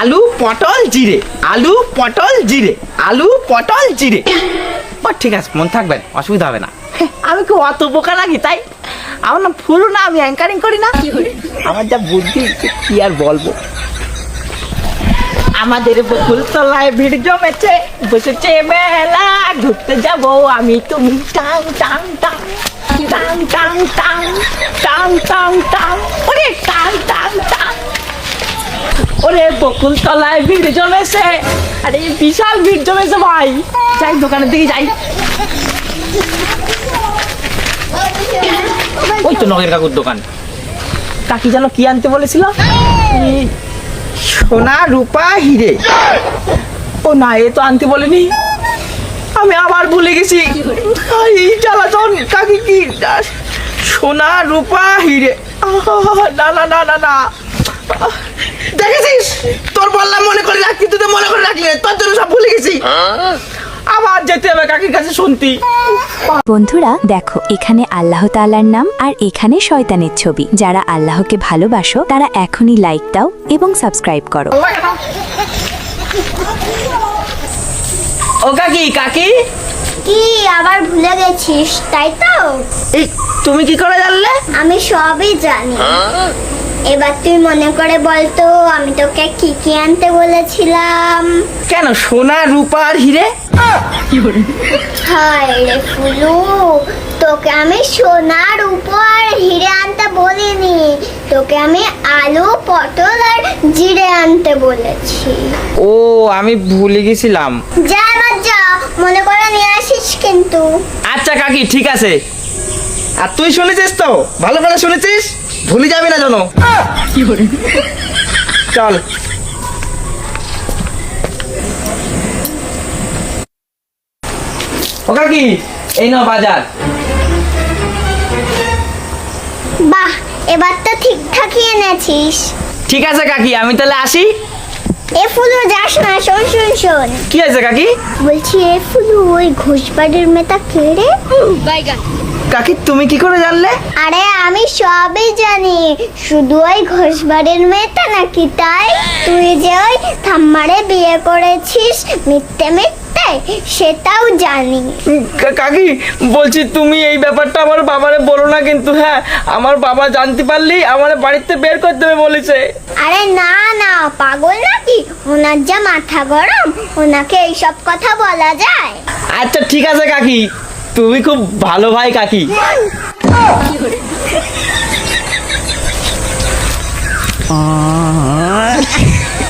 আলু পটল জিরে, আলু পটল জিরে, আলু পটল জিরে। ঠিক আছে, মন থাকবেন, অসুবিধা হবে না। আমি কি অত বোকা নাকি? তাই আমার নাম ফুলু না, আমি অ্যাঙ্কারিং করি না। আমার যা বুদ্ধি কি আর বলবো। আমাদের বকুল তলায় ভিড় জমেছে, বসেছে মেলা, ঘুরতে যাব আমি তুমি, tongue tongue tongue tongue tongue tongue tongue tongue tongue, ওরে টাং টাং টাং। ওরে বকুল তলায় ভিড় জমেছে, আরে বিশাল ভিড় জমেছে ভাই। যাই দোকানের দিকে যাই। ওই তো নগের কাকুর দোকান। কাকি যেন কি আনতে বলেছিল? সোনা রূপা হিরে। ও না, এ তো আনতে বলেনি, আমি আবার ভুলে গেছি। জ্বালাতন। কাকি কি সোনা রূপা হিরে? না না না না না, দেখেছিস তোর বললাম মনে করে রাখি, তুই তো মনে করে রাখলি, তোর জন্য সব ভুলে গেছি। আবার যেতে হবে কাকির কাছে শুনতি। বন্ধুরা দেখো, এখানে আল্লাহ তাআলার নাম আর এখানে শয়তানের ছবি। যারা আল্লাহকে ভালোবাসো তারা এখনই লাইক দাও এবং সাবস্ক্রাইব করো। ও কাকি, কাকি কি আবার ভুলে গেছিস তাই তো? এই তুমি কি করে জানলে? আমি সবই জানি। এবার তুই মনে করে বলতো আমি তোকে কি কি আনতে বলেছিলাম? কেন সোনা রূপা আর হিরে? হায় রে ফুলু, তোকে আমি সোনার উপর হিরে আনতে বলিনি, তোকে আমি আলু পটল আর জিরে আনতে বলেছি। ও আমি ভুলে গেছিলাম। যা এবার যা, মনে করে নিয়ে আসিস কিন্তু। আচ্ছা কাকি, ঠিক আছে। আর তুই শুনেছিস তো? ভালো করে শুনেছিস, ভুলে যাবি না জানো। চল। ও কাকি, এই নাও বাজার। বাহ, এবার তো ঠিকঠাকই এনেছিস। ঠিক আছে কাকি, আমি তাহলে আসি। এ ফুলু যাস না, শোন শোন শোন। কি আছে কাকি? বলছি এ ফুলু, ওই ঘোষবাড়ির মেয়েটা কে রে? কাকি তুমি কি করে জানলে? আরে আমি সবই জানি, শুধু ওই ঘোষবাড়ির মেয়েটা নাকি তাই? তুই যে ওই ঠাম্মারে বিয়ে করেছিস মিথ্যে মিথ্যে, সেটাও জানি। কাকি বলছি, তুমি এই ব্যাপারটা আমার বাবারে বলো না কিন্তু। হ্যাঁ, আমার বাবা জানতে পারলেই আমার বাড়িতে বের করে দেবে বলেছে। আরে না না, পাগল নাকি? ওনার যা মাথা গরম, ওনাকে এইসব কথা বলা যায়? আচ্ছা ঠিক আছে কাকি, তুমি খুব ভালো ভাই কাকি।